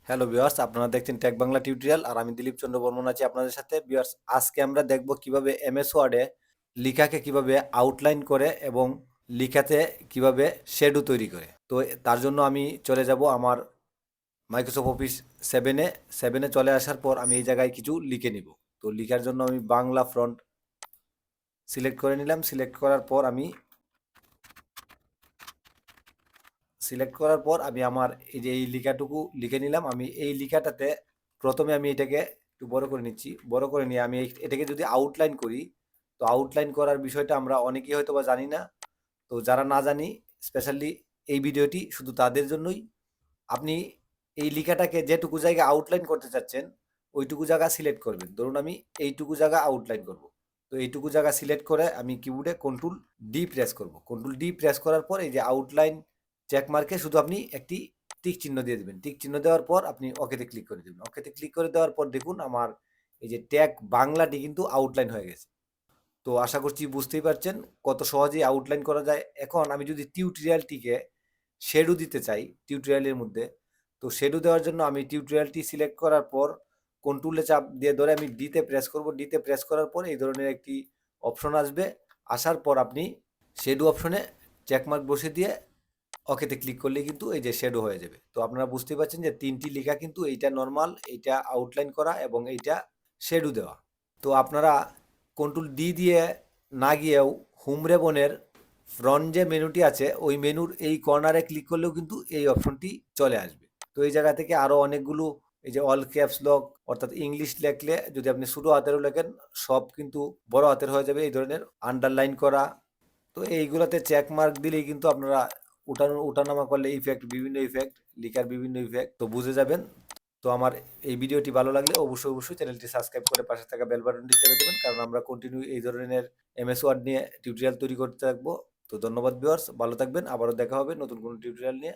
Hello viewers, আপনারা দেখছেন take Bangla tutorial আর আমি দিলীপ চন্দ্র বর্মন আছি আপনাদের সাথে। ভিউয়ার্স, আজকে আমরা দেখব কিভাবে এমএস ওয়ার্ডে লেখাকে কিভাবে আউটলাইন করে এবং লেখাতে কিভাবে শ্যাডো তৈরি করে। তো তার জন্য আমি চলে যাব আমার মাইক্রোসফট অফিস সেভেনে। সেভেনে চলে আসার পর আমি এই জায়গায় কিছু লিখে নিব। তো লেখার জন্য আমি বাংলা ফ্রন্ট সিলেক্ট করে নিলাম। সিলেক্ট করার পর আমি আমার এই যে এই লেখাটুকু লিখে নিলাম। আমি এই লেখাটাতে প্রথমে আমি এটাকে একটু বড় করে নিচ্ছি। বড় করে নিয়ে আমি এটাকে যদি আউটলাইন করি, তো আউটলাইন করার বিষয়টা আমরা অনেকেই হয়তো বা জানি না। তো যারা না জানি, স্পেশালি এই ভিডিওটি শুধু তাদের জন্যই। আপনি এই লেখাটাকে যেটুকু জায়গা আউটলাইন করতে চাচ্ছেন ওইটুকু জায়গা সিলেক্ট করবেন। ধরুন আমি এইটুকু জায়গা আউটলাইন করব। তো এইটুকু জায়গা সিলেক্ট করে আমি কিবোর্ডে কন্ট্রোল ডি প্রেস করব। কন্ট্রোল ডি প্রেস করার পর এই যে আউটলাইন চেক মার্কে শুধু আপনি একটি টিক চিহ্ন দিয়ে দেবেন। টিক চিহ্ন দেওয়ার পর আপনি ওকেতে ক্লিক করে দেবেন। ওকেতে ক্লিক করে দেওয়ার পর দেখুন আমার এই যে ট্যাগ বাংলাটি কিন্তু আউটলাইন হয়ে গেছে। তো আশা করছি বুঝতেই পারছেন কত সহজেই আউটলাইন করা যায়। এখন আমি যদি টিউটোরিয়ালটিকে শেডো দিতে চাই টিউটোরিয়ালের মধ্যে, তো শেডো দেওয়ার জন্য আমি টিউটোরিয়ালটি সিলেক্ট করার পর কন্ট্রোলে চাপ দিয়ে ধরে আমি ডিতে প্রেস করব। ডিতে প্রেস করার পর এই ধরনের একটি অপশন আসবে। আসার পর আপনি শেডো অপশনে চেকমার্ক বসিয়ে দিয়ে ওকেতে ক্লিক করলে কিন্তু এই যে শেডো হয়ে যাবে। তো আপনারা বুঝতেই পারছেন যে তিনটি লেখা কিন্তু এইটা নর্মাল, এইটা আউটলাইন করা এবং এইটা শেডো দেওয়া। তো আপনারা কন্ট্রোল ডি দিয়ে না গিয়েও হোম রেবনের ফ্রন্ট যে মেনুটি আছে ওই মেনুর এই কর্নারে ক্লিক করলেও কিন্তু এই অপশনটি চলে আসবে। তো এই জায়গা থেকে আরও অনেকগুলো এই যে অল ক্যাপস লক অর্থাৎ ইংলিশ লেখলে যদি আপনি ছোটো হাতেরও লেখেন সব কিন্তু বড় হাতের হয়ে যাবে। এই ধরনের আন্ডারলাইন করা, তো এইগুলোতে চেক মার্ক দিলেই কিন্তু আপনারা ওঠানামা করলে ইফেক্ট, বিভিন্ন ইফেক্ট, লিখার বিভিন্ন ইফেক্ট তো বুঝে যাবেন। তো আমার এই ভিডিওটি ভালো লাগলে অবশ্যই চ্যানেলটি সাবস্ক্রাইব করে পাশে থাকা বেল বাটনটি চেপে দেবেন, কারণ আমরা কন্টিনিউ এই ধরনের এমএস ওয়ার্ড নিয়ে টিউটোরিয়াল তৈরি করতে থাকবো। তো ধন্যবাদ ভিউয়ার্স, ভালো থাকবেন। আবারও দেখা হবে নতুন কোনো টিউটোরিয়াল নিয়ে।